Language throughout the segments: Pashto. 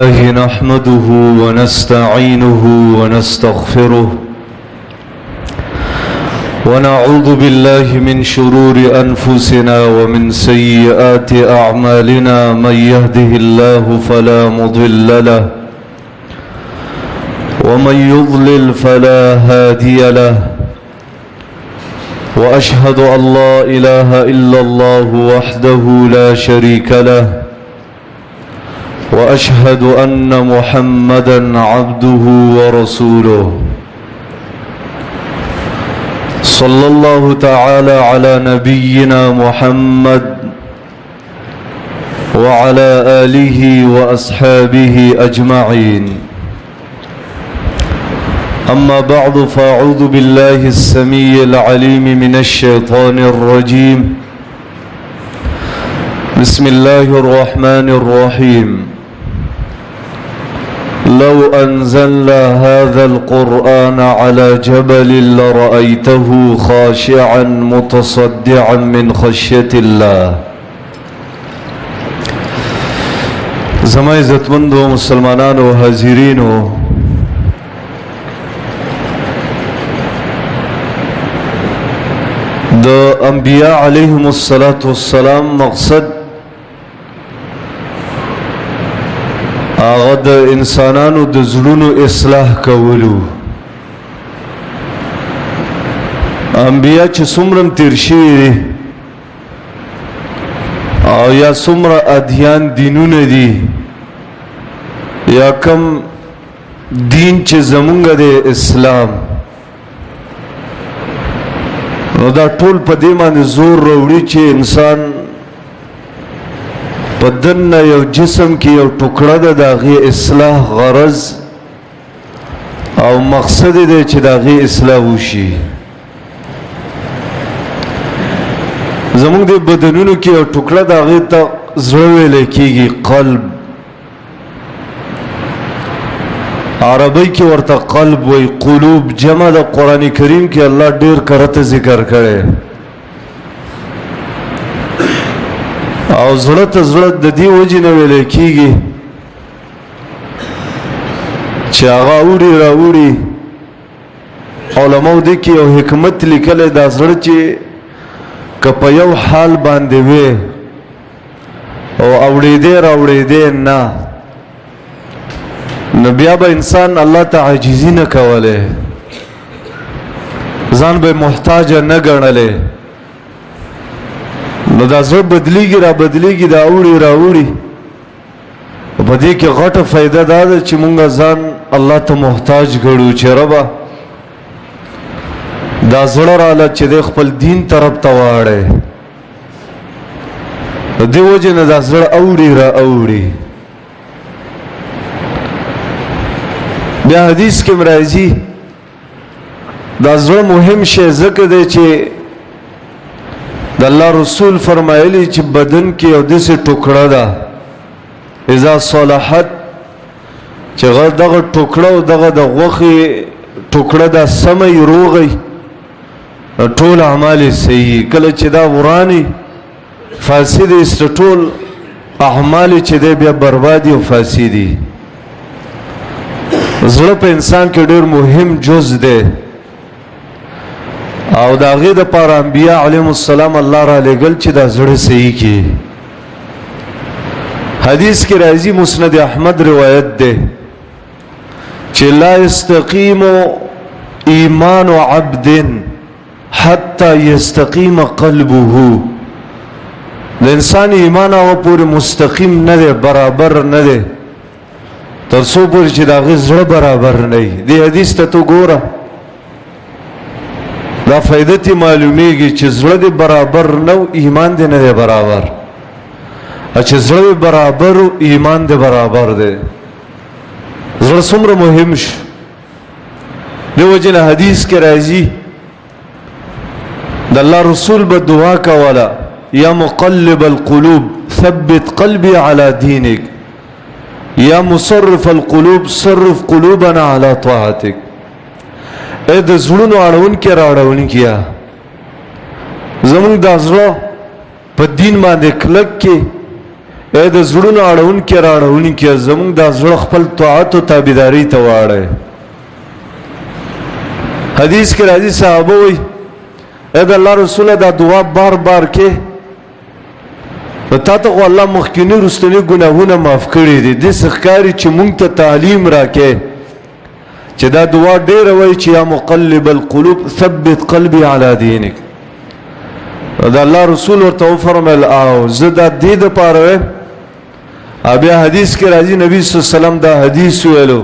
نحمده ونستعينه ونستغفره ونعوذ بالله من شرور أنفسنا ومن سيئات أعمالنا من يهده الله فلا مضل له ومن يضلل فلا هادي له وأشهد أن لا إله إلا الله وحده لا شريك له وأشهد أن محمدًا عبده ورسوله صلى الله تعالى على نبينا محمد وعلى آله وأصحابه أجمعين أما بعد فأعوذ بالله السميع العليم من الشيطان الرجيم بسم الله الرحمن الرحيم لو أنزلنا هذا القرآن على جبل لرأيته خاشعا متصدعا من خشية الله. زما عزتمندو مسلمانانو حاضرینو، د انبیاء علیهم الصلاة والسلام مقصد هغه د انسانانو د زړونو اصلاح کولو. انبیاء چې څومره تیر شوي دي او یا څومره ادیان دینونه دي یا کم دین چې زمونږ د اسلام، نو دا ټول په دې باندې زور راوړي چې انسان بدن یو جسم کې یو ټوکړه ده، د هغې اصلاح غرض او مقصد دی چې د هغې اصلاح وشي. زمونږ د بدنونو کې یو ټوکړه د هغې ته زړه ویلی کېږي، قلب. عربی کې ورته قلب وی، قلوب جمع د قرآن کریم کې الله ډیر کرته ذکر کړي. او زړه ته زړه د دې وجې نه ویلی کېږي چې هغه اوړي راوړي. علماو دې کې یو حکمت لیکلی، دا زړه چې که په یو حال باندې وي او اوړېدی راوړېدی نه، نو بیا به انسان الله ته عاجزي نه کولی، ځان به محتاج نه ګڼلی. نو دا زړه بدلیږي را بدلیږي، دا اوړي را اوړي. په دې کې غټه فایده دا ده چې مونږ ځان الله ته محتاج ګڼو چې ربه دا زړه راله چې د خپل دین طرف ته واړی. د دې وجې نه دا زړه اوړي را اوړي. بیا حدیث کې راځي دا زړه مهم شی ځکه دی چې د الله رسول فرمایلی چې بدن کې یو داسې ټوکړه ده، اذا صلحت، چې دغه ټوکړه او دغه د غوښې ټوکړه دا سمه روغی، ټول اعمال صحیح. کله چې دا ورانی فاسد است، ټول اعمال چې دی بیا بربادي او فاسدي. زړه په انسان کې ډېر مهم جز دی او د هغې دپاره انبیا علیهم السلام الله را لېږل چې دا زړه صحیح کړي. حدیث کې راځي، مسند احمد روایت دی چې لا یستقیم ایمان عبد حتی یستقیم قلبه. د انسان ایمان هغه پورې مستقیم نه دی، برابر نه دی، تر څو پورې چې د هغې زړه برابر نه وي. دې حدیث ته تو ګوره، دا فایده تی معلومیږي چې زړه دې برابر نه و، ایمان دې نه دی برابر. چې زړه برابر و، ایمان دې برابر دی. زړه څومره مهم شو. دې وجې نه حدیث کې راځي د الله رسول به دعا کوله، یا مقلب القلوب ثبت قلبي على دينك، یا مصرف القلوب صرف قلوبنا على طاعتك. اے د زړونو اړون کې راړون کیا زمونږ د زړه په دین باندې کلک کې اے د زړونو اړونکي راړونکي زمونږ دا زړه خپل طاعت او تابعداري ته واړی. حدیث کې راځي صحابه وایي اے د الله رسوله دا دعا بار بار کې تا ته خو الله مخکیني رستنی ګناهونه معاف کړي دي. داسې ښکاري چې مونږ ته تعلیم راکې چې دا دعا ډېره وایي چې یا مقلب القلوب ثبت قلبي علی دینک. دا الله رسول ورته وفرمیل او زه دا دې دپاره وایم. بیا حدیث کې راځي نبی صلی الله علیه وسلم دا حدیث ویلو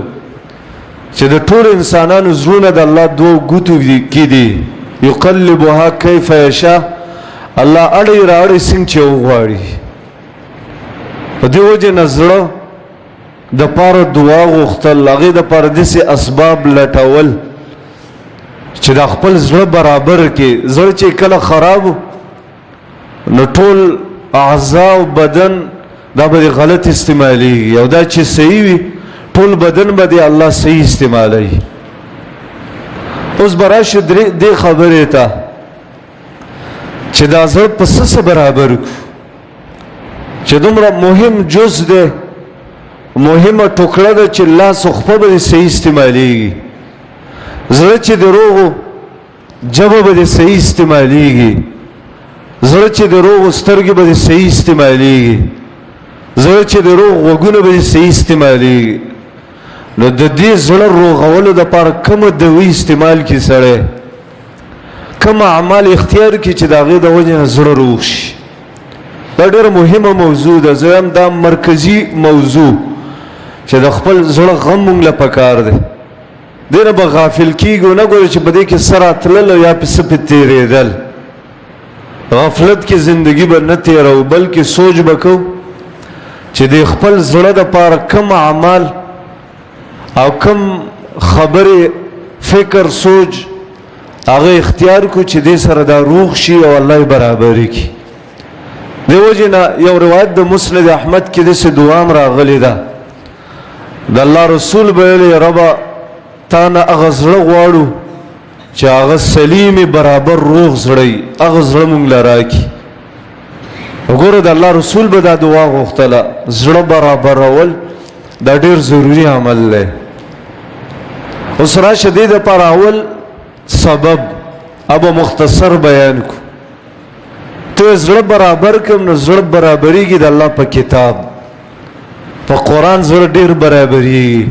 چې د ټول انسانانو زړونه د الله دوه ګوتو کې دي یقلبها کیف یشاء. الله اړی راړی څنګه چې وغواړي. په دې وجه نه زړه د پاره دعا غوښتل هغې دپاره داسې اسباب لټول چې د خپل زړه برابر کې. زړه چې کله خراب نو ټول اعضاء او بدن دا به غلط استعمالیږي او دا چې صحیح وي ټول بدن به د الله صحیح استعمالوي. اوس به راشو دې خبرې ته چې دا زړه په څه برابر کړو چې دومره مهم جز دی مهمه ټوکړه ده چې لاس او خپه به صحیح استعمالیږي. زړه چې د روغو ژبه به صحیح استعمالیږي. زړه چې د روغو سترګې به صحیح استعمالیږي. زړه چې د روغ غوږونه به صحیح استعمالیږي. نو د دې زړه روغولو دپاره کومه دوی استعمال کړي سړی کوم اعمال اختیار کړي چې د هغې د وجې نه زړه روغ شي. دا ډېره مهمه موضوع ده. زه هم دا مرکزي موضوع چې د خپل زړه غم مونږ له پکار دی. دې نه به غافل کېږو نه ګورو چې په دې کې څه راتلل او یا په څه پې تېرېدل. غفلت کې زندگی به نه تېروو بلکې سوچ به کوو چې د خپل زړه دپاره کم اعمال او کم خبرې فکر سوچ هغه اختیار کو چې دې سره دا روغ شي او الله یې برابري کړي. دې وجې نه یو روایت د مسند احمد کې داسې دعا هم راغلې ده د الله رسول به ویلې ربه تا نه هغه زړه غواړو چې هغه سلیم برابر روغ زړی هغه زړه مونږ له راکړي. وګوره د الله رسول به دا دعا غوښتله. زړه برابرول دا ډېر ضروري عمل دی. اوس راشه دې دپاره اول سبب ابا مختصر بیان کو. ته زړه برابر کم نو زړه برابریږي د الله په کتاب په قرآن. زړه ډېر برابریږي.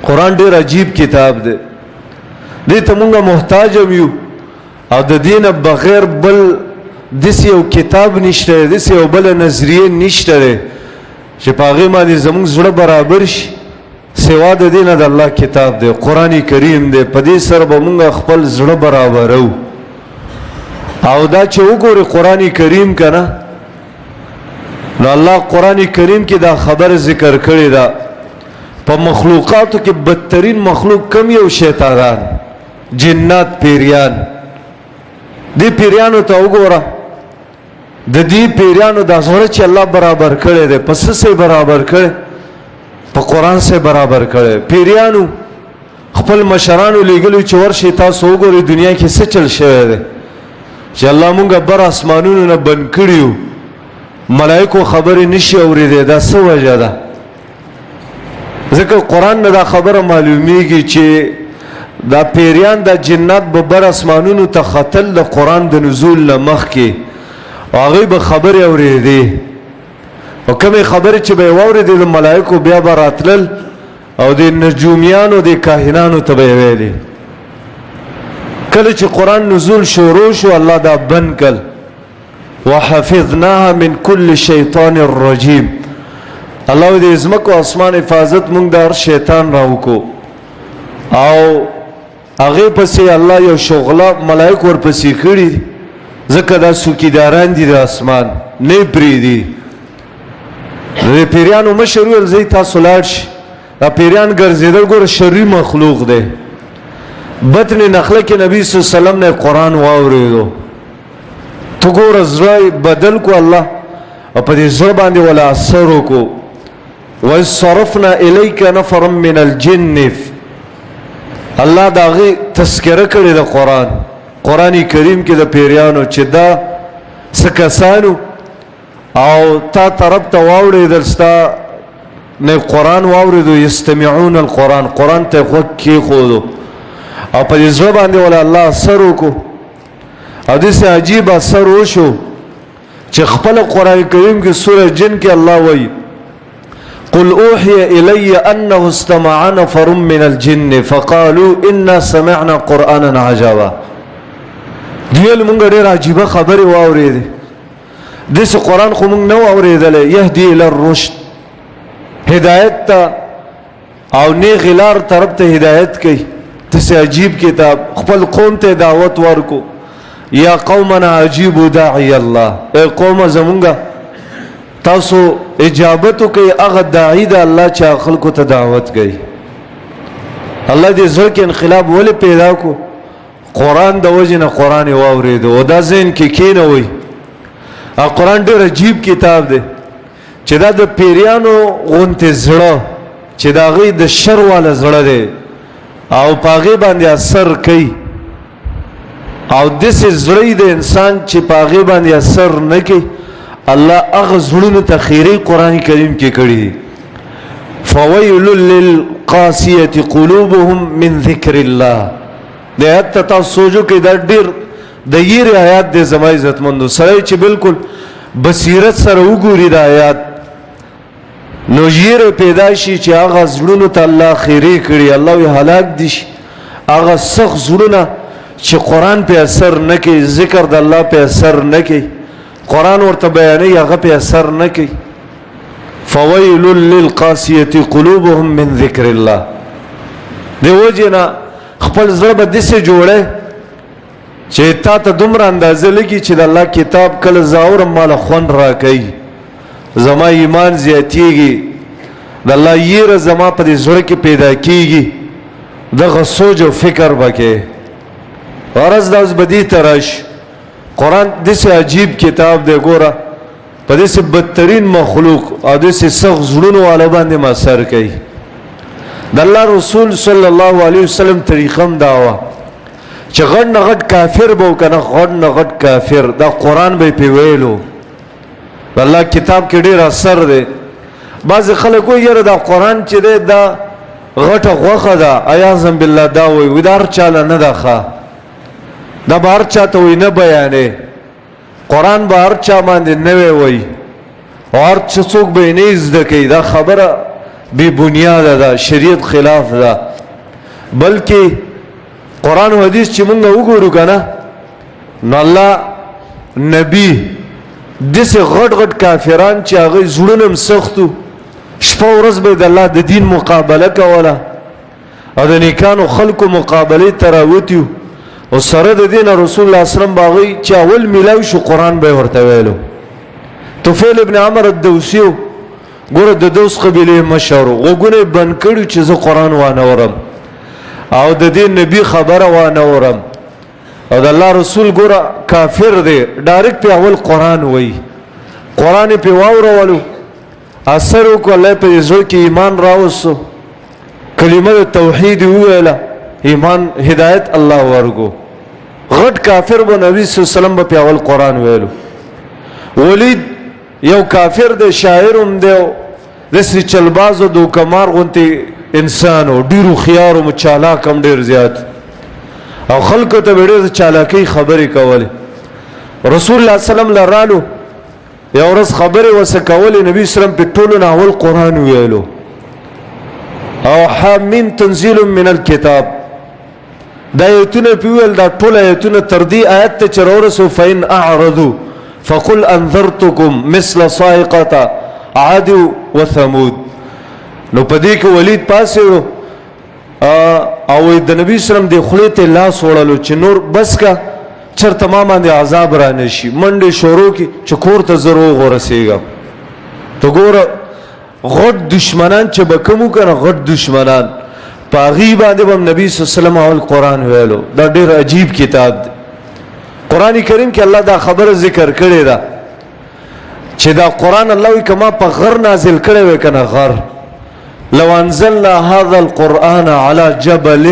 قرآن ډېر عجیب کتاب دی. دې ته مونږه محتاج هم یو او د دې نه بغیر بل داسې یو کتاب نشته داسې یو بله نظریه نشته دی چې په هغې باندې زموږ زړه برابر شي سوا د دې نه د الله کتاب دی قرآن کریم دی. په دې سره به مونږ خپل زړه برابرو. او دا چې وګورې قرآن کریم که نه نو الله قرآن کریم کې دا خبر ذکر کړې ده په مخلوقاتو کې بدترین مخلوق کم یو شیطانان جنات پیریان. دې پیریانو ته وګوره د دې پیریانو دا زړه چې الله برابر کړی دی په څه سې برابر کړی په قرآن سې برابر کړی. پیریانو خپل مشرانو لیږلي چې ورشئ تاسو وګورئ دنیا کې څه چل شوی دی چې الله مونږه بر اسمانونو نه بند کړي ملایکو خبرې نشي اورېدی. دا څه وجه ده؟ ځکه قرآن نه دا خبره معلومیږي چې دا پیریان دا جنات به بر اسمانونو ته ختل د قرآن د نزول نه مخکې او هغوی به خبرې اورېدې او کومې خبرې چې به یې واورېدې د ملایکو بیا به راتلل او د نجومیانو د کاهنانو ته به یې ویلې. کله چې قرآن نزول شروع شو الله دا بند کړ وحفظناها من كل شیطان الرجیم. الله دې ځمکو اسمان حفاظت مونږ د هر شیطان راوکو او هغې پسې الله یو شغله ملایک ورپسې کړي ځکه دا څوکیداران دي د اسمان نه یې پرېږدي. د پیریانو مشر وویل ځئ تاسو لاړ شئ. دا پیریان ګرځېدل ګوره شري مخلوق دی. بطن نخله کې نبی صلی الله علیه وسلم نه قرآن واورېدو. تو ګوره زړه بدل کو الله او په دې زړه باندې ولا اثر وکړو. وَإِذْ صَرَفْنَا إِلَيْكَ نَفَرًا مِنَ الْجِنِّ الله دا غي تذکره کړی د قرآن کریم کې د پیریانو چې دا څه کسانو او تا طرف ته واوریدل ستا نه قرآن واوریدو یستمعون القرآن قرآن ته غوږ کېښودو او په دې زړه باندې ولا الله اثر وکړو او داسې عجیب اثر وشو چې خپل قرآن کریم کې سوره جن کې الله وایي قل اوحي الي انه استمع نفر من الجن فقالوا انا سمعنا قرانا عجبا دیل مونږ ډېر عجیبه خبرې واورېدې داسې قرآن خو مونږ نه واورېدلی یهدي الى الرشد هدایت ته او نیغې لار طرف ته هدایت کوي داسې عجیب کتاب خپل قوم ته دعوت ورکو یا قومنا عجیبو داعی الله ای قوم زمونږه تاسو اجابتو کوي هغه داعی د الله چې خلکو ته دعوت کوي الله دې زړه کې انقلاب ولې پیدا کو قرآن د وجې نه قرآن یې واورېدو او دا ذهن کې کېنوئ قرآن ډېر عجیب کتاب دی چې دا د پیریانو غوندې زړه چې د هغې د شر والا زړه دی او په هغې باندې اثر کوي او داسې زړه د انسان چې په هغې باندې اثر نه کوي الله هغه زړونو ته خیرې قرآن کریم کې کړي دي فویل للقاسیة قلوبهم من ذکر الله د آیات ته تاسو سوچو کې دا ډېر د یېرې آیات دی زما عزتمندو سړی چې بالکل بصیرت سره وګوري د آیات نو یېرې پیدا شي چې هغه زړونو ته الله خیرې کړي الله یې هلاک دي شي هغه سخت زړونه چې قرآن په اثر نه کوي ذکر د الله په اثر نه کوي قرآن ورته بیانوي هغه په اثر نه کوي فویل للقاسیة قلوبهم من ذکر الله دی وجې نه خپل زړه به داسې جوړی چې تا ته دومره اندازه لګي چې د الله کتاب کله زه اورم ماله خوند راکوي زما ایمان زیاتیږي د الله یېره زما په دې زړه کې پیدا کیږي دغه سوچ او فکر به کوې غرض دا اوس به دې ته راشي قرآن داسې عجیب کتاب دی ګوره په داسې بدترین مخلوق او داسې سخت زړونو والا باندې اثر کوي د الله رسول صلی الله علیه وسلم طریقه هم دا وه چې غټ نه غټ کافر به و که نه غټ نه غټ کافر دا قرآن به یې پې ویلو د الله کتاب کې ډېر اثر دی بعضې خلک وایي یاره دا قرآن چې دی دا غټه غوښه ده عیاذا بالله دا وایي دا هر چاله نه ده ښه دا به هر چا ته وایي نه بیانې قرآن به هر چا باندې نوی وایي او هر څه څوک به یې نه زده کوي دا خبره بی بنیاده ده شریعت خلاف ده بلکې قرآن و حدیث چې مونږ وګورو که نه نو الله نبی داسې غټ غټ کافران چې هغوی زړونه هم سختو شپه ورځ به د الله د دین مقابله کوله او د نیکانو خلکو مقابلې ته راوتیو او سره د دین رسول الله صلی الله علیه وسلم به هغوی چې اول میلاو شو قرآن به یې ورته ویلو طفیل ابن عمر الدوسیو ګوره د دوس قبیلې مشر غوږونه یې بند کړي چې زه قرآن وانه ورم او د دې نبی خبره وانه ورم او د الله رسول ګوره کافر دی ډایرکټ پې اول قرآن وایي قرآن یې پې واورولو اثر وکړو الله یې په زړه کې ایمان راوستو کلمه د توحید یې وویله ایمان هدایت الله ورکو غټ کافر به نبی صلی الله علیه وسلم به پې اول قرآن ویلو ولید یو کافر دی شاعر هم دی داسې چلباز او دوکمار غوندې انسان و ډېر هوښیار و چالاک هم ډېر زیات او خلکو ته به ډېر چالاکۍ خبرې کولې رسول الله سلم له رالو یو ورځ خبرې ورسه کولې نبي سلم پې ټولو نه اول قرآن ویلو او حامیم تنزیل من الکتاب دا ایتونه پې ویل دا ټول ایتونه تر دې آیت ته چې راورسو فإن أعرضوا فقل انذرتكم مثل صاعقة عاد وثمود نو په دې کې ولید پاسې او د نبی سلم د خولې ته لاس وړلو چې نور بس کا چېرته ما باندې عذاب را نه شي منډې شروع کړي چې کور ته زه روغ ورسېږم ته ګوره غټ دشمنان چې به کوم که نه غټ دشمنان په هغې باندې به هم نبي صلی الله علیه وسلم اول قرآن ویلو دا ډېر عجیب کتاب دی قرآن کریم کې الله دا خبره ذکر کړې ده چې دا قرآن الله وایي که ما په غر نازل کړی وی که نه غر لو انزلنا هذا القرآن على جبل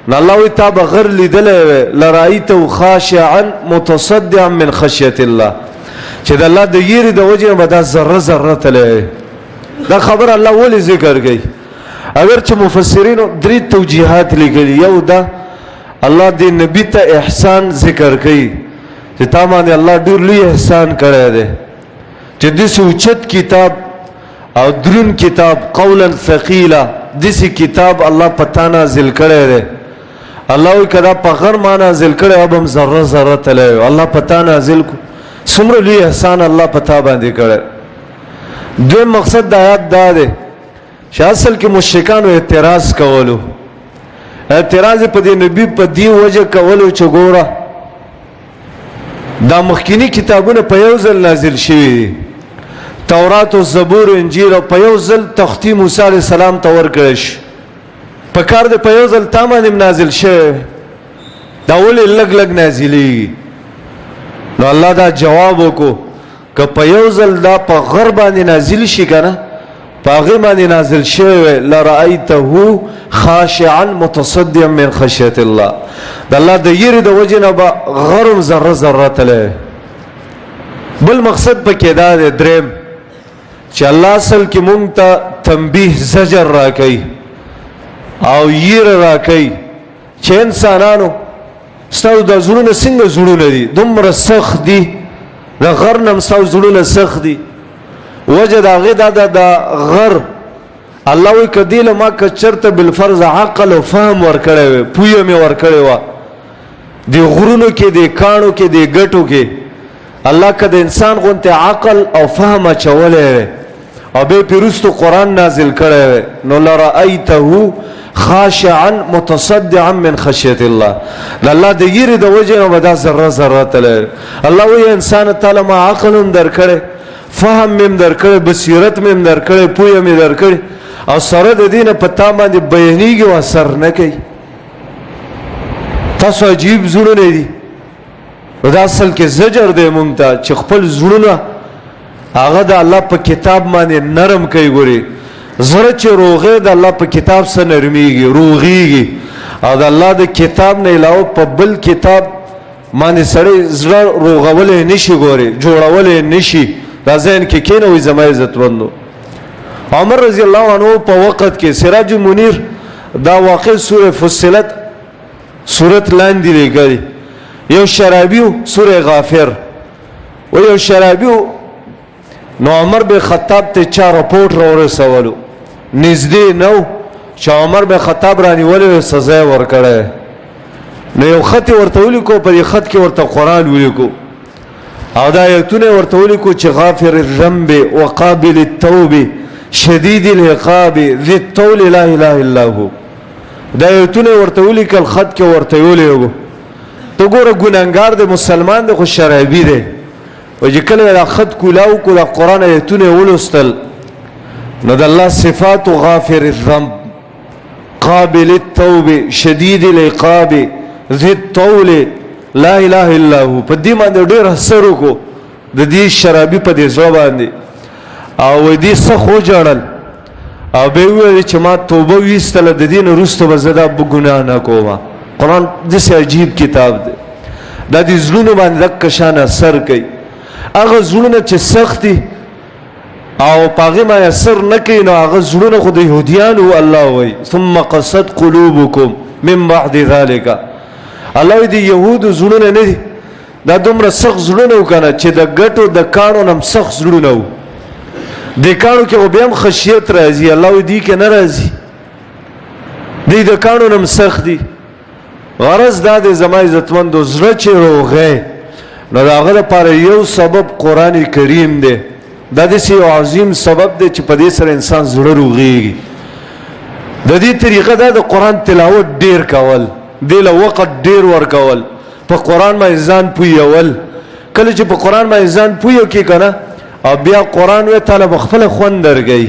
نو الله وایي تا به غر لیدلی وی لرأیته خاشعا متصدعا من خشیة الله چې د الله د یری د وجه به دا ذره ذره تله. دا خبر الله ولې ذکر کوي؟ اگر چې مفسرینو درې توجیهات لیکلي. یو دا الله دې نبی ته احسان ذکر کوي چې تا باندې الله ډېر لوی احسان کړی دی چې داسې اوچت کتاب او درون کتاب قولا ثقیلا داسې کتاب الله په تا نازل کړی دی. الله وایي که دا په غر ما نازل کړی وه به هم ذره ذره تلی وی. الله په تا نازل کو څومره لوی احسان الله په تا باندې کړی. دویم مقصد د آیات دا دی چې اصل کې مشرکانو اعتراض کولو. اعتراض په دې نبی په دې وجه کولو چې ګوره دا مخکینی کتابونه په یو ځل نازل شوي دي، تورات او زبور او انجیل، او په یو ځل تختی موسی علیه السلام ته ورکړی شو. په کار دی په یو ځل تا باندې نازل شوی، دا ولې لږ لږ نازلېږي؟ نو الله دا جواب وکړو که په یو ځل دا په غر باندې نازل شي که نه په هغې باندې نازل شوی وی لرأیته خاشعا متصدیا من خشیت الله. د الله د یری د وجې نه به غرم ذره ذره تلی. بل مقصد پکې دا دی دریم چې الله اصل کې مونږ ته تنبیه زجر را کوي او ییر را کوي چې انسانانو ستاسو د زړونه څنګه زړونه دي دومره سخت دي، د غر نه هم ستاسو زړونه سخت دي. وجه د هغې دا د غر الله وایي که دې له ما که چېرته بالفرض عقل او فهم ورکړی وی، پویه مې ورکړې وه دې غرونو کې دې کاڼو کې دې ګټو کې، الله که د انسان غوندې عقل او فهم اچولی وی او بیا پرې وروستو قرآن نازل کړی وی نو لرأیته خاشعا متصدعا من خشیت الله. د الله د یری د وجې نه به دا ذره ذره تلی. الله وایي انسان تعالی ما عقل هم درکړی، فهم مم درکړی، بصیرت مم درکړی، پویه مې درکړی، او سره د دې نه په تا باندې بیانېږي او اثر نه کوي. تاسو عجیب زړونه دي. نو دا اصل کې زجر دی مونږ ته چې خپل زړونه هغه د الله په کتاب باندې نرم کوي. ګوري زړه چې روغې د الله په کتاب سره نرمیږي، روغېږي، او د الله د کتاب نه علاوه په بل کتاب باندې سړی زړه روغولی نشي، ګوري جوړولی نشي. دا ذهن کې کېنوي زما عزتمندو. عمر رضی الله عنه په وخت کې سراج منیر دا واقع سوره فصلت سورت لاندې لیکلي. یو شرابیو سوره غافر و یو شرابیو نو عمر بن خطاب ته چا رپورټ راورسولو نږدې نو چې عمر بن خطاب رانیولې سزا ورکړه. نو یو خط ورته ولیکو، په دې خط کې ورته قرآن ولیکو او دا آیتونه ورته ولیکو چې غافر الذنب وقابل التوب شدید العقاب ذی الطول لا اله الا هو. دا آیتونه ورته ولیکل، خط کې ورته ولیکو. ته ګوره ګناهګار دی، مسلمان دی، خو شرابي دی. و چې کله دا خط کولاو کو دا قرآن آیتونه ولوستل نو د الله صفات غافر الذنب قابل التوب شدید العقاب ذی الطول لا اله الا هو. په دې باندې ډېر اثر وکړو د دې شرابي په دې زړه باندې، او دې سخت وژړل او بیا وویل چې ما توبه ویستله، د دې نه وروسته به زه دا ګناه نه کوم. قرآن داسې عجیب کتاب دی، دا دې زړونو باندې دقه شان اثر کوي. هغه زړونه چې سخت دي او په هغې باندې اثر نه کوي نو هغه زړونه خو د یهودیانو الله وایي ثم قست قلوبکم من بعد ذلک. الله وایي د یهودو زړونه نه دي، دا دومره سخت زړونه و که نه چې د ګټو د کاڼو نه هم سخت زړونه و. د کاڼو کې خو بیا هم خشیت راځي، الله وایي دې کې نه راځي، دوی د کاڼو نه هم سخت دي. غرض دا دی زما عزتمندو زړه چې روغی نو د هغه لپاره یو سبب قرآن کریم دی. دا داسې یو عظیم سبب دی چې په دې سره انسان زړه روغېږي. د دې طریقه دا د قرآن تلاوت ډېر کول، دې له وخت ډېر ورکول، په قرآن باندې ځان پویول. کله چې په قرآن باندې ځان پویو کې که نه او بیا قرآن وی تعالی به خپله خوند درکوي.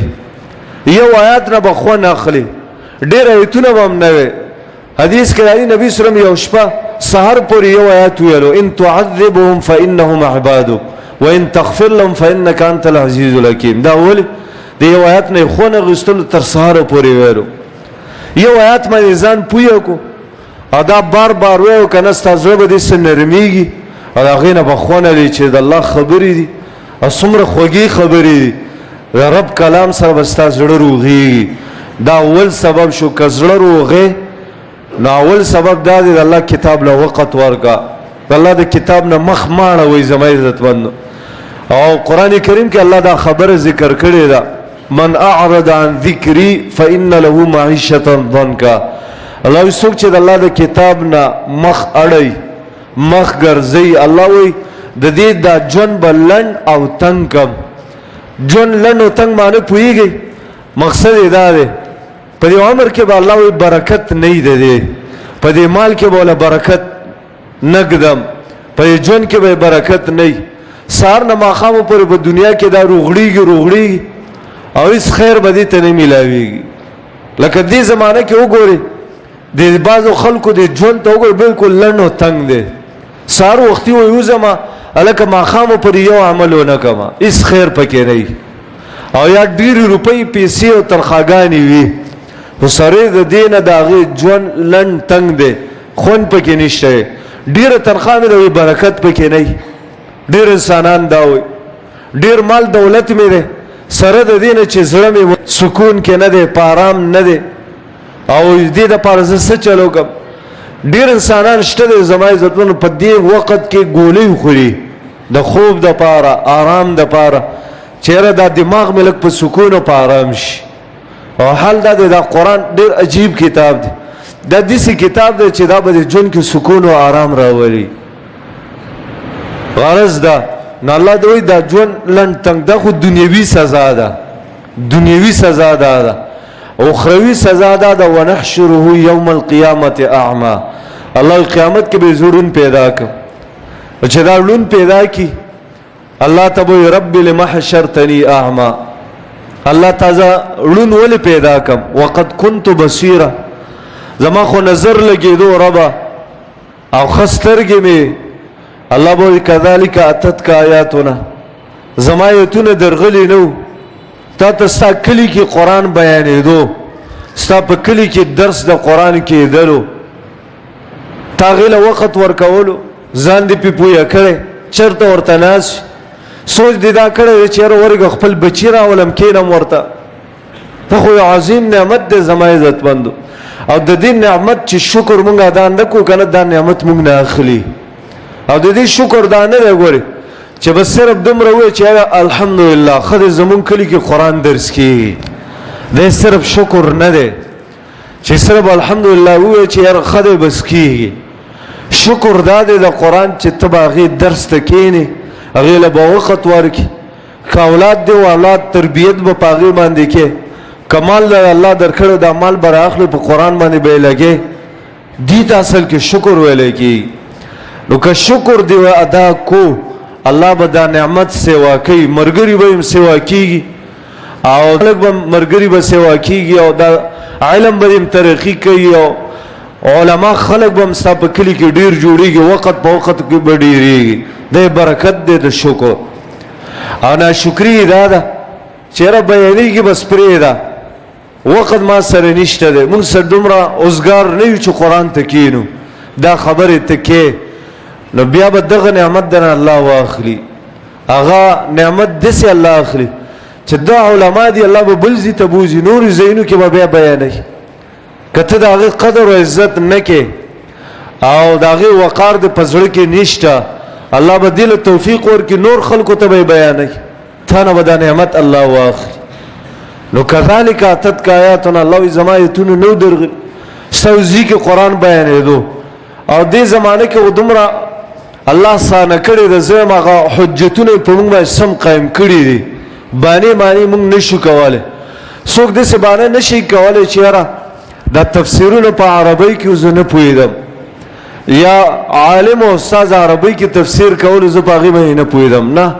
یو آیات نه به خوند اخلي، ډېر آیتونه به هم نه وي. حدیث کې راځي نبی صلی الله علیه وسلم یو شپه سحر پورې یو آیات ویلو ان تعذبهم فانهم عبادک وان تغفر لهم فانك انت العزیز الحکیم. دا ولې د یو آیات نه خونه غوښتلو تر سحر پورې ویلو. یو آیات باندې ځان پویو کو او دا بار ویو که نه ستا زړه به داسې نرمېږي او د هغې نه به خوند لري چې د الله خبرې دي او څومره خوږې خبرې دي د رب کلام سره به ستا زړه روغېږي دا اول سبب شو که زړه روغې نو اول سبب دا دی د الله کتاب له وقت ورکا د الله د کتاب نه مخ ماړوئ زما عزتمندو او قرآن کریم کې الله دا خبره ذکر کړې ده من اعرض عن ذکری فإن له معیشة ضنکا الله وی څوک چې د الله د کتاب نه مخ اړوي مخ ګرځي الله وی د دې دا ژوند به لنډ او تنګ کم ژوند لنډ او تنګ معنی پوهېږئ مقصد یې دا دی په دې عمر کې به الله وی برکت نه وي د دې په دې مال کې به وله برکت نه ږدم په دې ژوند کې به برکت نه وي سهار نه ماښامو پورې په دنیا کې دا روغړېږي او هیڅ خیر به دې ته نه میلاویږي لکه دې زمانه کې وګورئ د بعضو خلکو د ژوند ته وګورئ بالکل لنډ او تنګ دی سهار وختي ویوځمه هلکه ماښامو پورې یو عمل ونه کړمه هیڅ خیر پکې نه وي او یا ډېرې روپۍ پیسې او تنخواګانې وي خو سړی د دې نه د هغې ژوند لنډ تنګ دی خوند پکې نشته دی ډېره تنخوا مې ده برکت پکې نه وي ډېر انسانان دا وایي ډېر مال دولت مې دی سره د دې نه چې زړه مې سکون کې نه دی په آرام نه دی او دې دپاره زه څه چلو کړم ډېر انسانان شته دی زما عزتمنو په دې وخت کې ګولۍ خوري د خوب دپاره آرام دپاره چېرې دا دماغ مې لږ په سکون او په آرام شي او حال دا دی دا قرآن ډېر عجیب کتاب دی دا داسې کتاب دی چې دا به د ژوند کې سکون او آرام راولي غرض ده نو الله دوی دا ژوند لنډ تنګ دا خو دنیوي سزا ده دنیوي سزا ده اخروی سزا ده ونحشره یوم القیامت اعما الله قیامت کې به زړون پیدا کړ چې دا لون پیدا کی الله تبو رب لما حشرتنی اعما الله تازه لون ول پیدا کم وقد كنت بصيرا زما خو نظر لګیدو ربا او خسترګې می الله بو کذالک اتتک آیاتنا زما ایتونه درغلی نو تا تستا کلی کې قران بیانېدو ستا په کلی کې درس د قران کې درو تاغله وخت ورکولو ځان دې په پویا کړي چرته ورته ناس سوچ دې دا کړي چې ورګ خپل بچی راولم کینم ورته ته خو عظیم نعمت دې زما عزت بندو او د دې نعمت چې شکر مونږ ادا نه کو کنه دا نعمت مونږ نه اخلي او د دې شکر دا نه لګوري چې بس صرف دومره وای چې الحمدلله خدای زمون کلی کې قران درس کی دې صرف شکر نه دی چې صرف الحمدلله وای چې یار خدای بس کی شکر دا دی د قران چې تباغي درس ته کینی هغه له وخت ورکی که اولاد دی اولاد تربیت به پاغي باندې کې کمال الله درکړو د مال بر اخلي په قران باندې به لګي دې اصل کې شکر ویل کی نو که شکر دی ادا کو الله به دا نعمت سیوا کوي مرګري به هم سیوا کیږي او لږ به مرګري به سیوا کیږي او دا علم به هم ترقی کوي او علما خلق به هم ستا په کلي کې ډېر جوړېږي وخت په وخت کې به ډېرېږي د برکت دی د شکر او ناشکري دا ده چېرې بیانېږي بس پرېږده وخت ما سره نشته دی موږ سره دومره اوزګار نه یو چې قرآن ته کښېنو دا خبرې ته کې نو بیا به دغه نعمت دنه الله واخلي هغه نعمت داسې الله اخلي چې دا علما دي الله به بل ځای ته بوځي نورو ځایونو کې به بیا بیانوي که ته د هغې قدر او عزت نه کې او د هغې وقار د په زړه کې نشته الله به دې له توفیق ورکړي نور خلکو ته به یې بیانوي تا نه به دا نعمت الله واخلي نو کذالک اتتک آیاتنا الله وایي زما ایتونه نو درغلي ستا ځای کې قرآن بیانېدو او دې زمانه کې دومره الله سانه کړی د زم هغه حجتونه په موږ باندې سم قائم کړی دي باندې معنی موږ نشو کولای څوک دې څه باندې نشي کولای چې یاره دا تفسیرونه په عربی کې زه نه پوهېدم یا عالم او استاد عربی کې تفسیر کول زه په هغې باندې نه پوهېدم نه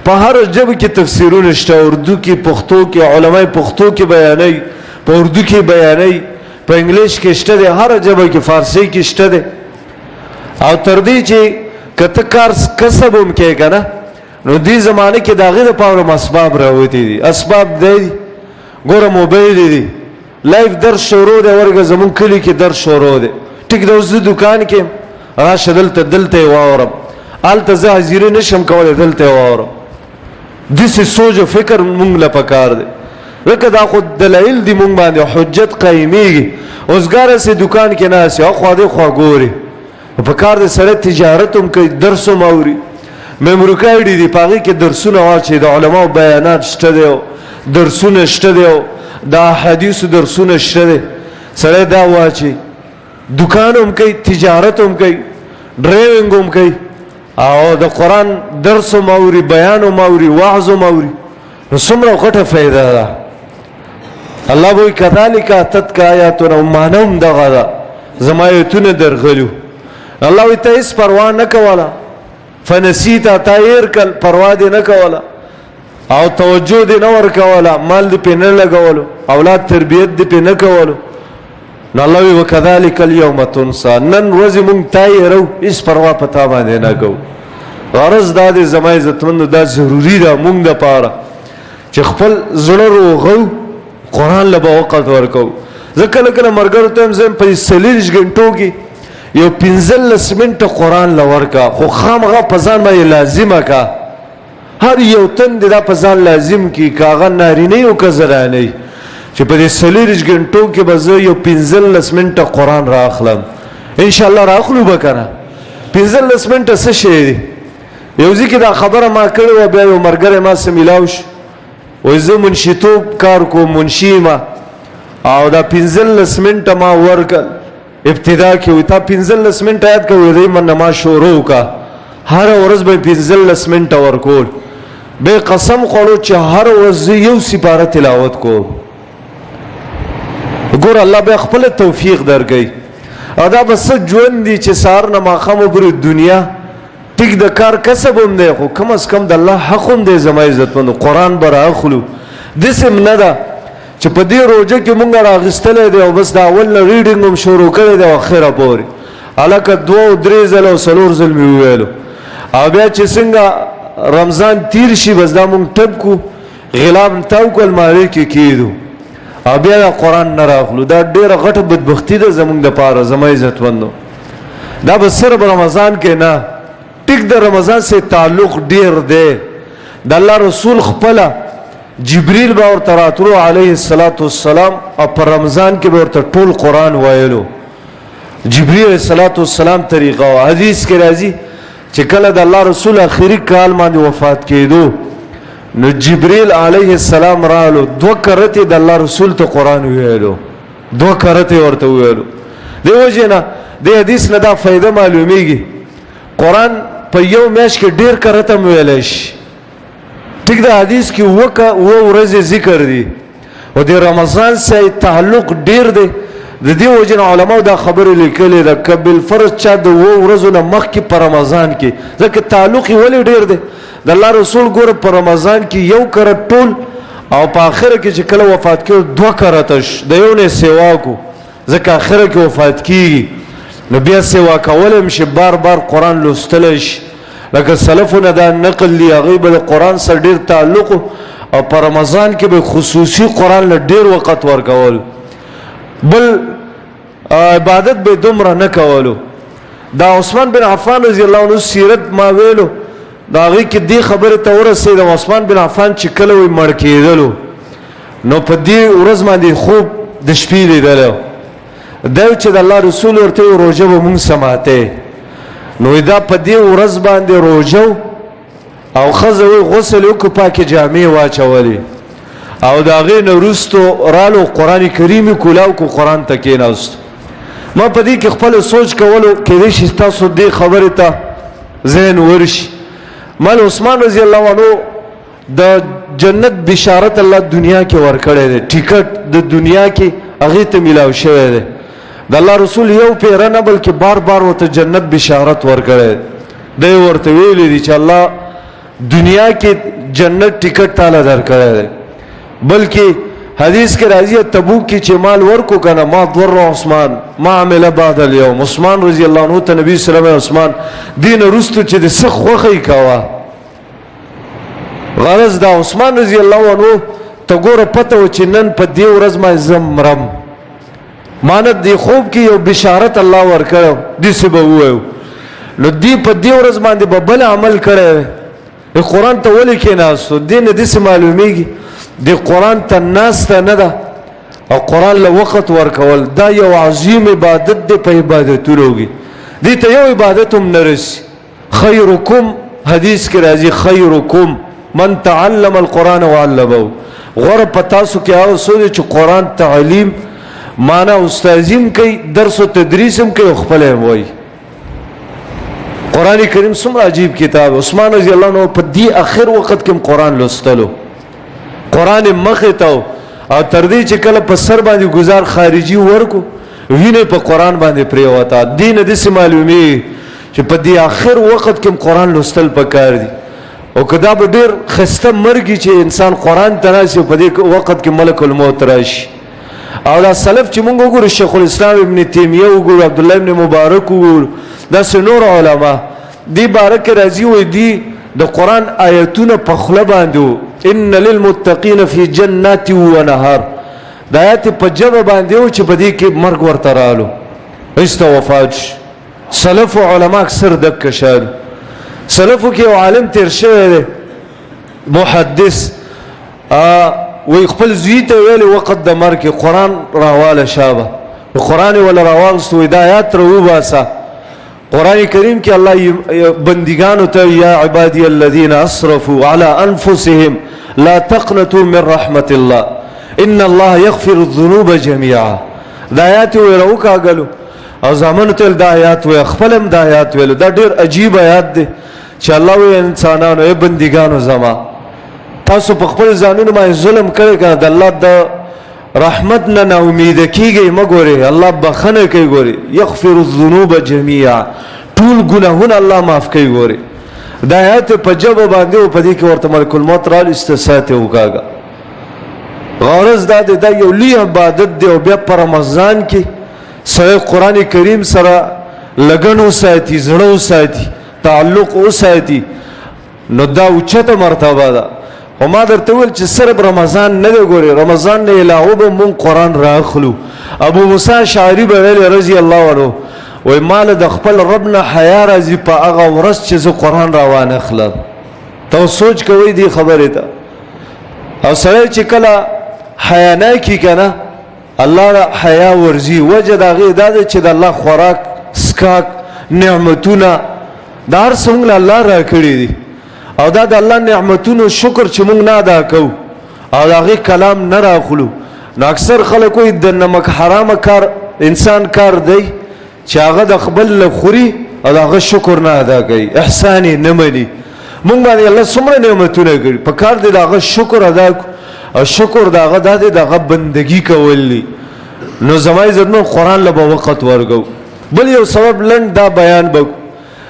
په هر ژبه کې تفسیرونه شته اردو کې پښتو کې علمای پښتو کې بیانوي په اردو کې بیانوي په انګلیش کې شته دی هر ژبه کې فارسی کې شته دی او تر دې چې کته کار کسب هم کې کنه نو دې زمانه کې دا غیر پاور اسباب راوتی دي اسباب دی ګوره موبایل دی لایف درس شروع دی ورګه زمون کلی کې درس شروع دی ټیک د اوس دکان کې راشه دلته واورم آلته زه حاضر نشم کولای دلته واورم داسې سوچ او فکر مونږ له پکار دی ځکه دا خو دلایل دي مونږ باندې حجت قایمیږي اوسګاره سي دکان کې ناست او خوا دې خوا ګوري په کار د سره تجارت هم کوي درس هم اوري میموري کارډ دي په هغې کې درسونه واچي د علماو بیانات شته دی درسونه شته دی د احادیثو درسونه شته دی سړی دا واچي دکان هم کوي تجارت هم کوي ډرایوینګ هم کوي او د قرآن درس هم اوري بیان هم اوري وعظ هم اوري نو څومره غټه فایده ده الله وایي کذالک اتتک آیاتنا معنی هم دغه ده زما آیتونه درغلي الله وایي ته هېڅ پروا نه کوله فنسیته تا هېر کړل پروا دې نه کوله او توجه دې نه ورکوله مال دې پې نه لګولو اولاد تربیت دې پې نه کولو نو الله وایي وکذالک الیوم تنسا نن ورځې مونږ تا هېرو هېڅ پروا په تا باندې نه کوو غرض دا دی زما عزتمندو دا ضروري ده مونږ دپاره چې خپل زړه روغو قرآن له به وقت ورکو زه کله کله ملګرو ته هم زه په 40 غنټو کې یو 15 منټه قرآن له ورکه خو خامخا په ځان باندې لازمه کا هر یو تن دې دا په ځان لازم کړي که هغه نارینه او که زنانه چې په دې 40 غنټو کې به زه یو 15 منټه قرآن راخلم انشاءالله راخلو به که نه 15 منټه څه شی دی یو ځای کې دا خبره ما کړې وه بیا یو ملګری ما سره میلاو شو وایي زه منشیتوب کار کوم منشي ما او دا 15 منټه ما ورکړل ابتدا کې وایي تا 15 منټه یاد کړه وایي من نماز شروع وکړه هره ورځ به 15 منټه ورکول به قسم خوړو چې هر ورځ یو سپاره تلاوت کوم ګور الله به خپل توفیق درکړي او دا بس ژوند دي چې سهار نه ماښام پورې دنیا ټیک د کار کسب هم دی خو کم از کم د الله حق هم دی زما عزتمندو قرآن به رااخلو داسې هم نه ده چې په دې روژه کې مونږ راغیستلی دی او بس د اول نه ریډینګ هم شروع کړی دی اخره پورې هلکه 2 3 ځله او 4 ځل مې وویلو او بیا چې څنګه رمضان تیر شي بس دا مونږ ټپ کو غلام تاو کو المارۍ کې کېدو او بیا دا قرآن نه راخلو دا ډېره غټه بدبختي ده زمونږ دپاره زما عزتمندو دا به صرف رمضان کې نه ټیک د رمضان سے تعلق ډیر دی د الله رسول خپله جبریل به ورته راتلو علیه السلام او په رمضان کې به ورته ټول قرآن ویلو جبریل علیه السلام طریقه و حدیث کې راځي چې کله د الله رسول آخري کال باندې وفات کېدو نو جبریل علیه السلام رالو 2 کرتې د الله رسول ته قرآن ویلو 2 کرتې ورته ویلو دی وجې نه د حدیث نه دا فایده معلومیږي قرآن په یو میاشت کې ډیر کرته ویلی شي ټیک د حدیث کې 2 ورځې ذکر دي او د رمضان سره تعلق ډیر دی د دې وجې نه علماو دا خبرې لیکلې ده که بالفرض چا د 2 ورځو نه مخکې په رمضان کې ځکه تعلق یې ولې ډیر دی د الله رسول ګوره په رمضان کې 1 کرت ټول او په آخره کې چې کله وفات کېږي 2 کرته د یو نه سیوا کو ځکه آخره کې وفات کېږي نو بیا سیوا کولم شي بار بار قرآن لوستلی شي لکه سلفونه دا نقل دی هغوی به د قرآن سره ډېر تعلق او په رمضان کې به خصوصي قرآن له ډېر وخت ورکول بل عبادت به دومره نه کولو دا عثمان بن عفان رضی الله عنه سیرت ما ویلو دا هغوی کې دې خبرې ته ورسېد عثمان بن عفان چې کله وی مړ کېدلو نو په دې ورځ باندې خوب د شپې لیدلی دا چې د الله رسول ورته روژه به مونږ سماته نو دا په دې ورځ باندې روژه او ښځه وی غسل وکړو پاکې جامې واچولې او د هغې نه وروستو رالو قرآن کریم یې کولاو کو قرآن ته کېناستو ما په دې کې خپل سوچ کولو کېدای شي ستاسو دې خبرې ته ذهن ورشي مال عثمان رضی الله عنه د جنت بشارت الله دنیا کې ورکړی دی ټیکټ د دنیا کې هغې ته میلاو شوی دی د الله رسول یو پیره نه بلکې بار بار ورته جنت بشارت ورکړی دی ورته ویلی دی چې الله دنیا کې جنت ټیکټ تعالی درکړی دی بلکې حدیث کې راځي تبوک کې چې مال ورکو کنه ما ضر عثمان ما عمل بعد اليوم عثمان رضی الله عنه ته نبی صلی الله علیه وسلم عثمان دین رستو چې د سخ خوخی کاوه غرض دا عثمان رضی الله عنه ته ګوره پته و چې نن په دې ورځ ما زمرم مانت دی خوب کې یو بشارت الله ورکړو دې څه به وایو نو دی په دې ورځ باندې به بل عمل کړی قرآن ته ولې کېناستو؟ دې نه داسې معلومیږي د قرآن ته ناسته نه ده او قرآن له وخت ورکول دا یو عظیم عبادت دی په عبادتونو کې. دې ته یو عبادت هم نه رسي. خیرکم حدیث کې راځي خیرکم من تعلم القرآن وعلمه. غوره په تاسو کې هغه څوک دی چې قرآن تعلیم معنا استاذیم کوي، درس و تدریس هم کوي، خپل هم وایي. قرآن کریم څومره عجیب کتاب. عثمان رضی الله عنه په دې اخر وخت کې قرآن لوستلو، قرآن مخې ته او تر دې چې کله په سر باندې گزار خارجي ورکو وینه په قرآن باندې پریوتا. دین دې معلومي چې په دې اخر وخت کې قرآن لوستل پکار دي. او کدا به ډیر خسته مرګي چې انسان قرآن تناسي په دې وخت کې ملک الموت راشي. او دا سلف چې موږ وګورو شیخ الاسلام ابن تیمیه وګورو، عبد الله ابن مبارک وګورو، دا نور علما دی بارک راضي وي دي د قرآن آیتونه په خله باندې ان للمتقین فی جنات و نهار. د آیات په جبه باندې و چې په دې کې مرګ ورته رالو ایست وفات. سلف علما اکثر دک شاد. سلفو کې یو عالم تیر شوی دی محدث وی خپل زوی ته ویل وقت د مرګ قرآن راواله شابه قرآن ولا راواغستو د آیات رو باسه. قرآن کریم کې الله بندگانو ته یا عبادی الذین اسرفوا علی انفسهم لا تقنطوا من رحمت الله ان الله یغفر الذنوب جميعا. د آیات ویلو کاغلو او زمانو ته د آیات وی خپلم د آیات ویلو. دا ډیر عجیب آیات دی چې الله وی انسانانو ای بندگانو زما تاسو په خپل ځانونو باندې ظلم کړی کنه د الله د رحمت نه نا امید کیږي مګوري الله بخنه کوي ګوري یغفر الذنوب جميعا ټول ګناهونه الله معاف کوي ګوري. د آیات په جواب باندې او په دې کې ورته ملک الموت را استثاته وکاګه. غرض دا د یو لوی عبادت دی او بیا په رمضان کې سره قرآن کریم سره لګنو ساتي، زړه ساتي، تعلق وساتي، نو دا اوچته مرتبه ده. او ما درته ویل چې صرف رمضان نه دی ګوري، رمضان نه علاوه به مونږ قرآن راخلو. ابو موسی اشعری به ویل رضی الله عنه وای مال د خپل رب نه حیا راځي په هغه ورځ چې زه قرآن روان اخلم. ته سوچ کوئ دی خبره ته. او سره چې کله حیا نه کی کنه الله را حیا ورزي وجه دا غي دا چې د الله خوراک سکاک نعمتونه دار څنګه الله را کړی دي او دا د الله نعمتونو شکر چې موږ نه ادا کوو او دا غي کلام نه راخلو. نو اکثر خلک وي د نمک حرام کار انسان کار دی چې هغه د خپل لخوري او هغه شکر نه ادا کوي، احسان نه مني. موږ باندې الله څومره نعمتونه کړی په کار دی دغه شکر ادا او شکر دغه دغه بندگی کولی. نو زمای زدنو قرآن له وخت ورغو. بل یو سبب لند دا بیان بک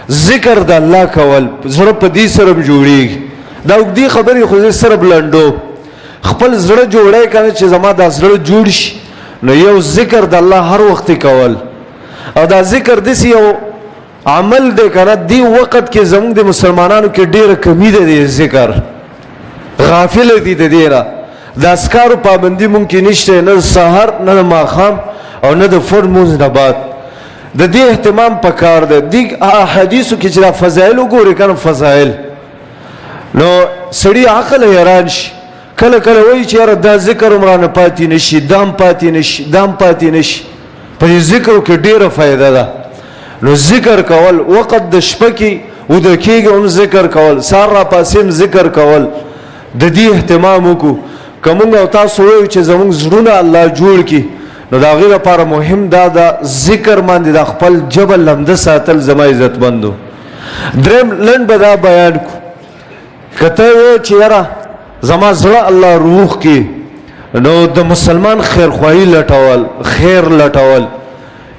ذکر د الله کول زړه په دې سره جوړیږي. دا دې خبرې خو سره بلندو خپل زړه جوړای کنه چې زما د زړه جوړ شي. نو یو ذکر د الله هر وخت کول او دا ذکر دسی یو عمل دی کنه. دی وخت کې زموږ د مسلمانانو کې ډیره کمی ده د ذکر، غافل دي د دیره. د اسکارو پابندي ممکن نشته، نه سحر نه ماخام او نه د فرض مونږ نه بعد. د دې اهتمام پکار دی. د احادیثو کې چې فضایل وګوري کنه فضایل نو سړی عقل حیران شي. کله کله وایي چې یاره دا ذکر عمرانه پاتې نشي، دام پاتې نشي، دام پاتې نشي. په ذکر کې ډیره فائدہ ده. نو ذکر کول وخت د شپه کې ود کېږي هم ذکر کول، سار را پاسیم ذکر کول. د دې اهتمام وکړو. کومه او تاسو وایو چې زموږ زړونه الله جوړ کړي نو دا غیر لپاره مهم دا د ذکر باندې د خپل جبل لمده ساتل زما عزت بندو. درم لند به دا بیان کو کته چې یاره زما زړه الله روح کې نو د مسلمان خیر خوایي لټول، خیر لټول.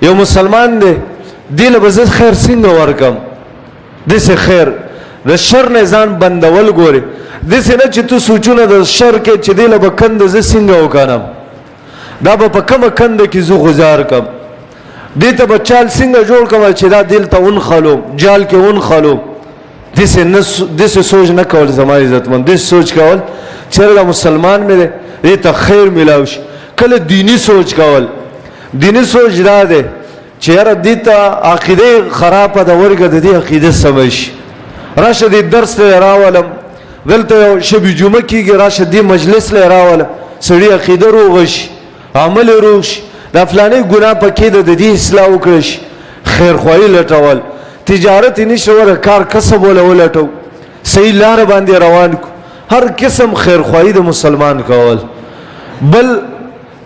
یو مسلمان دی دل به زه خیر څنګه ورکم؟ دسه خیر د شر نه ځان بندول ګوري. دسه نه چې تو سوچونه د شر کې چې دل به کند ز څنګه وکړم، دا به په کومه کند کې زه گزار کم، دې ته به چال څنګه جوړ کم چې دا دل ته اون خلو جال کې اون خلو. دسه سوچ نه کول زما عزت مند. دسه سوچ کول چې دا مسلمان مې دې ته خیر ملاوي شي. کله دینی سوچ کول، دینی سوچ دا ده چې یاره دې ته عقیده خرابه ده ورګه د دې عقیده سمش راشه دې درس ته راولم، دلته شب جمعه کېږي راشه دې مجلس له راولم، سړي عقیده روغ شي، عمل روغ شي، دا فلاني ګناه پکې ده د دې اصلاح وکړي شي، خیر خواهي لټول، تجارت یې نشي وره کار کسب ولا ولټو، صحیح لار باندې روان کو، هر قسم خیر خواهي د مسلمان کول. بل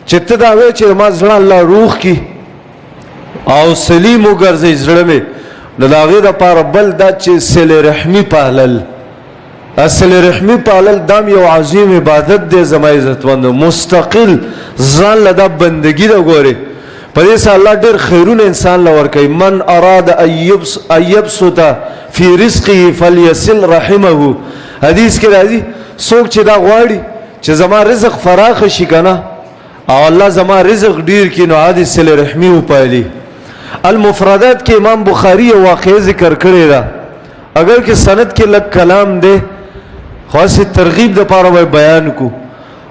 چې ته دا وایې چې ما زړه الله روغ کی او سلیم وګرځي زړه مې، نو د هغې دپاره بل دا چې صلې رحمي پالل، صلې رحمي پالل دا یو عظیم عبادت دی زما عزتمندو، مستقل ځان له دا بندګي ده. ګورې په دې سره الله ډېر خیرونه انسان له ورکوي. من اراد ان یبسط فی رزقه فلیصل رحمه، حدیث کې راځي څوک چې دا غواړي چې زما رزق فراخ شي کنه او الله زما رزق ډیر کړي، نو عادي صله رحمي وپالي. المفردات کې امام بخاری یو واقعه ذکر کړی دا، اگر کې سند کې لږ کلام دی خاصه ترغیب د پاره بیان کو.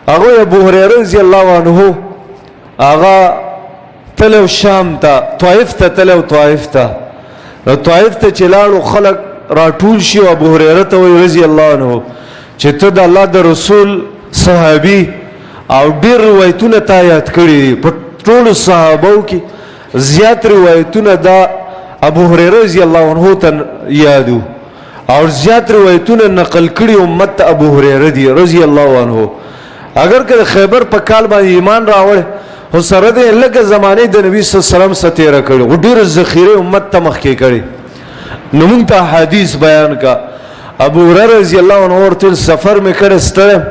هغه ابو هريره رضی الله عنه هغه تلو شام ته، طائف ته تلو، طائف ته طائف ته چلاړو خلق راټول شي. ابو هريره ته وی رضی الله عنه چې ته د الله د رسول صحابي او ډیر روایتونه تا یاد کړی، په ټولو صحابو کې زیات روایتونه دا ابو هريره رضی الله عنه ته یادو او زیات روایتونه نقل کړي امت ابو هريره دی رضی الله عنه. اگر که خیبر په کال باندې ایمان راوړ خو سره د لکه زمانه د نبی صلی الله علیه وسلم ستیره کړي، ډیر ذخیره امت ته مخکې کړي. نو موږ ته حدیث بیان کا. ابو هريره رضی الله عنه ورته سفر مې کړ ستړم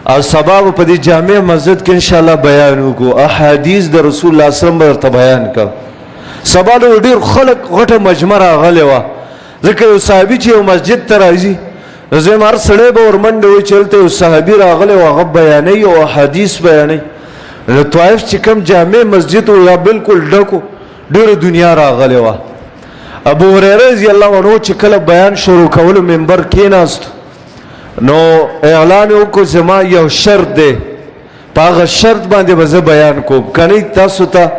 او سبب په دې جامع مسجد کې ان شاء الله بیان وکړو، احادیث د رسول الله صلی الله علیه وسلم ورته بیان کا. سبب ډیر خلق غټه مجمع راغلی و، ځکه یو صحابي چې یو مسجد ته راځي زم هر سړی به ورمنډه وي چلته یو صحابي راغلی و هغه بیانوي او احادیث بیانوي. نو طائف چې کوم جامع مسجد و یا بالکل ډکو، ډیره دنیا راغلی و. ابو هريره رضی الله عنه چې کله بیان شروع کولو منبر کېناست نو اعلان وکړ زما یو شرط دی، په هغه شرط باندې به زه بیان کوم، کنی تاسو ته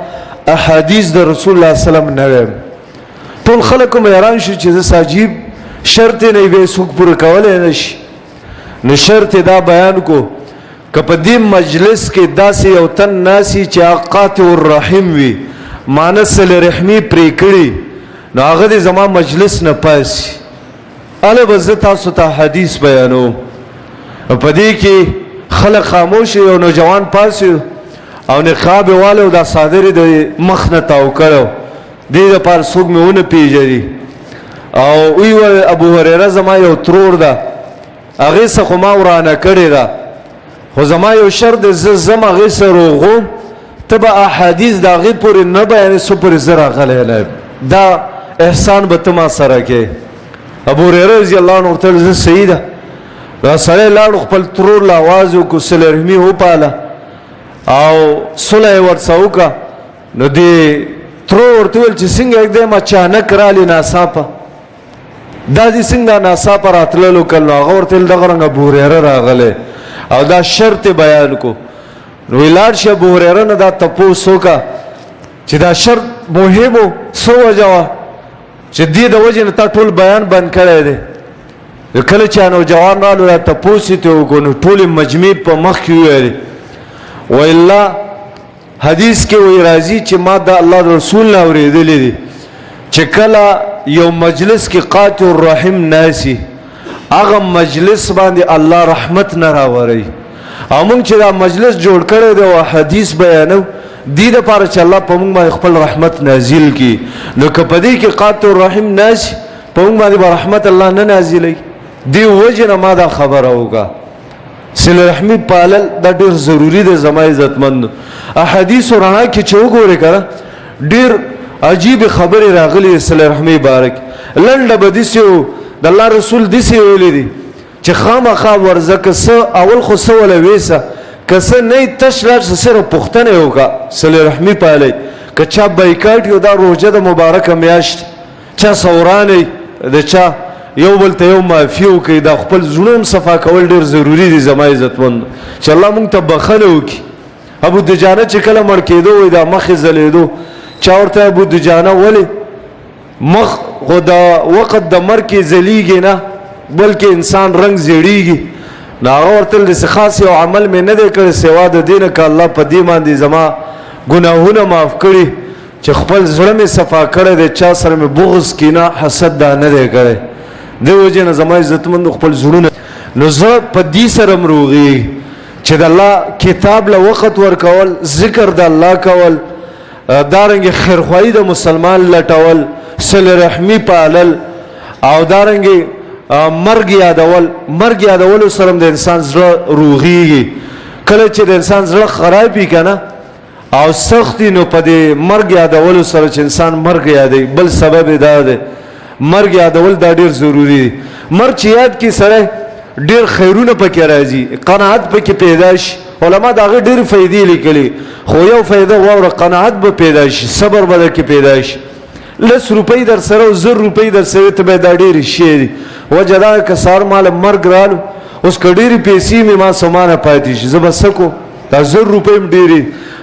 احادیث د رسول الله صلی الله علیه وسلم نه ویم. ټول خلک هم حیران شو چې زه عجیب شرط نه وي څوک پوره کولی نه شي. نو شرط دا بیان کو که په دې مجلس کې داسې یو تن ناسي چې قاطع الرحم وي، معنی صله رحمي پرې کړي، نو هغه دې زما مجلس نه پاسي. اله به زه تاسو ته حدیث بیانوم. په دې کې خلک خاموش یو نوجوان پاسي او نقاب والو دا صادری د مخ نه تاو کړو، دې لپاره څوک مې ونه پیژني. او وی ابو هريره زما یو ترور ده، هغې څه خو ما ورانه کړې ده، خو زما یو شرط دی زه ځم هغې سره روغوم، ته به احادیث د هغې پورې نه بیانې څو پورې زه راغلی نه یم، دا احسان به ته ما سره کې. ابو هريره رضی الله عنه ورته ویل زه صحیح ده. دا سړی لاړو خپل ترور له اواز وکړو، صله رحمي وپاله او صلح یې ورڅه وکړه. نو دې ترور ورته ویل چې څنګه اکدم اچانک رالې ناڅاپه، دا دې څنګه ناڅاپه راتللو کل؟ نو هغه ورته ویل دغه رنګ ابو هريره راغلی او دا شرط بیان کو. نو لاړ شه ابو هريره نه دا تپوس وکړه چې دا شرط مهم و، څه وجه وه چې دې د وجې نه تا ټول بیان بند کړی دی. کله چې نوجوان رالو دا تپوس یې ته وکړو نو ټولې مجمع په مخ کې وویلې ویلا حدیث کې وی راځي چې ما د الله رسول نه اورېدلی دي چې کله یو مجلس کې قاطع الرحم ناسي هغه مجلس باندې الله رحمت نه راوړي. او موږ چې دا مجلس جوړ کړی دی او حدیث بیانو دې دپاره چې الله په موږ باندې خپل رحمت نازل کړي. نو که په دې کې قاطع الرحم ناسي په موږ باندې به رحمت الله نه نازلوي. دې وجې نه ما دا خبره وکړه. صله رحمي پالل دا ډېر ضروري دی زما عزتمندو. احادیثو رڼا کې چې وګورې که نه ډېر عجیب خبرې راغلي صله رحمي باره کې. لنډه به داسې و د الله رسول داسې ویلي دي چې خامخا ورځه که څه اول خو څه وله ویسه که څه نه یې تش لاړ څه صرف پوښتنه یې وکړه صله رحمي پالئ. که چا بایکاټ یو دا روژه د مبارکه میاشت چا سورانئ د چا یو بل ته یو معافي وکړي، دا خپل زړه هم صفا کول ډېر ضروري دي زما عزتمندو چې الله موږ ته بخښنه وکړي. ابو دجانه چې کله مړ کېدو وایي دا مخ یې ځلېدو، چا ورته ابو دجانه ولې مخ خو دا وقت د مرګ کې ځلیږي نه بلکې انسان رنگ زیړیږي. نو هغه ورته د خاص یو عمل مې نه دی کړی سوا د دې نه که الله په دې باندې زما ګناهونه معاف کړي چې خپل زړه مې صفا کړی دی، چا سره مې بغض کینه حسد دا نه دی کړی. دې وجې نه زما عزتمندو خپل زړونه نو زه په دې سره مروغي چې د الله کتاب له وخت ورکول، ذکر د الله کول، دارنګې خیرخواهي د مسلمان لټول، صله رحمي پالل، او دارنګې مرګ یادول. مرګ یادولو سره د انسان زړه روغیږي. کله چې د انسان زړه خراب وي که نه او سخت نو په دې مرګ یادولو سره چې انسان مرګ یادوي. بل سبب دا دی مرګ یادول دا ډیر ضروری دی. مرګ چې یاد کې سره ډیر خیرونه پکې راځي، قناعت پکې پیدا شي. علما دا غي ډیر فائدې لیکلي، خو یو فائدہ واوره، قناعت به پیدا شي، صبر به کې پیدا شي. 10 روپۍ در سره او 1000 روپۍ در سره ته به دا ډیر شي. وجدا کسار مال مرګ رالو، اوس کډيري پیسې می ما سمانه پاتې شي، زبسکو دا 1000 روپۍ ډيري،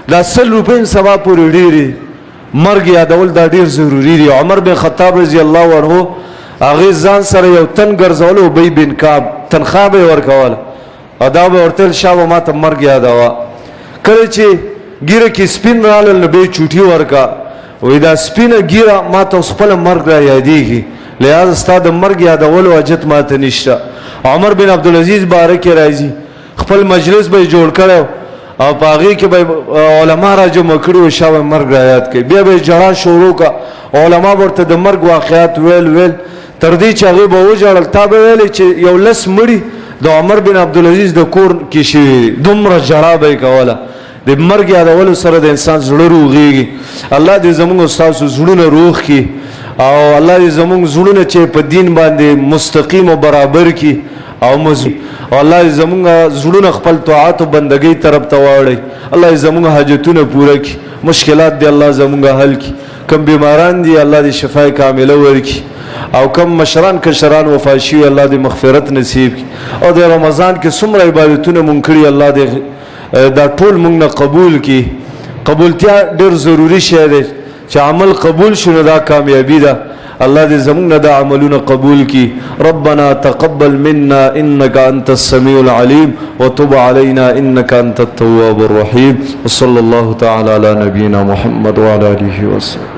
دا 100 روپۍ سبا پورې ډيري. مرګ یادول دا ډیر ضروری دی. عمر بن خطاب رضی الله عنه هغه ځان سره یو تن ګرځول، ابي بن کعب تنخواه به ورکول، ادا به ورته شاو ما ته مرګ یادوا. کله چې ګیره کې سپین رال نو به چوټي ورکا، وې دا سپینه ګیره ما ته خپل مرګ را یادېږي، لہذا ستاد مرګ یادول واجت ما ته نشته. عمر بن عبدالعزيز بارک راځي، خپل مجلس به جوړ کړو او پاغي کې به علما راجمع کړو، شاو مرګ را یاد کړي. بیا به جړه شروع کا، علما ورته د مرګ واقعات ویل تر دې چې هغه به وجړل. تا به ویل چې یو لس مړي د عمر بن عبدالعزيز د کور کې شي، دومره جړه به کوله. د مرګ یادول سره د انسان زړه روغيږي. الله دې زموږ استاد زړونه روغ کړي او الله دې زموږ زړونه چې په دین باندې مستقیم او برابر کړي او مزو. الله دې زموږ زړونه خپل طاعت او بندګۍ طرف ته واړي. الله دې زموږ حاجتونه پوره کړي، مشکلات دې الله زموږ حل کړي. کم بیماران دي الله دې شفای کامله ورکړي، او کم مشران کشران وفات شي الله دې مغفرت نصیب کړي. او د رمضان کې څومره عبادتونه مونږ کړي الله دې دا ټول مونږ نه قبول کړي. قبولتیا ډېر ضروری شی دی چې عمل قبول شونه دا کامیابی ده. الله دې زموږ نه دا عملونه قبول کړي. ربنا تقبل منا انك انت السميع العليم وتب علينا انك انت التواب الرحيم. وصلى الله تعالى على نبينا محمد وعلى اله وسلم.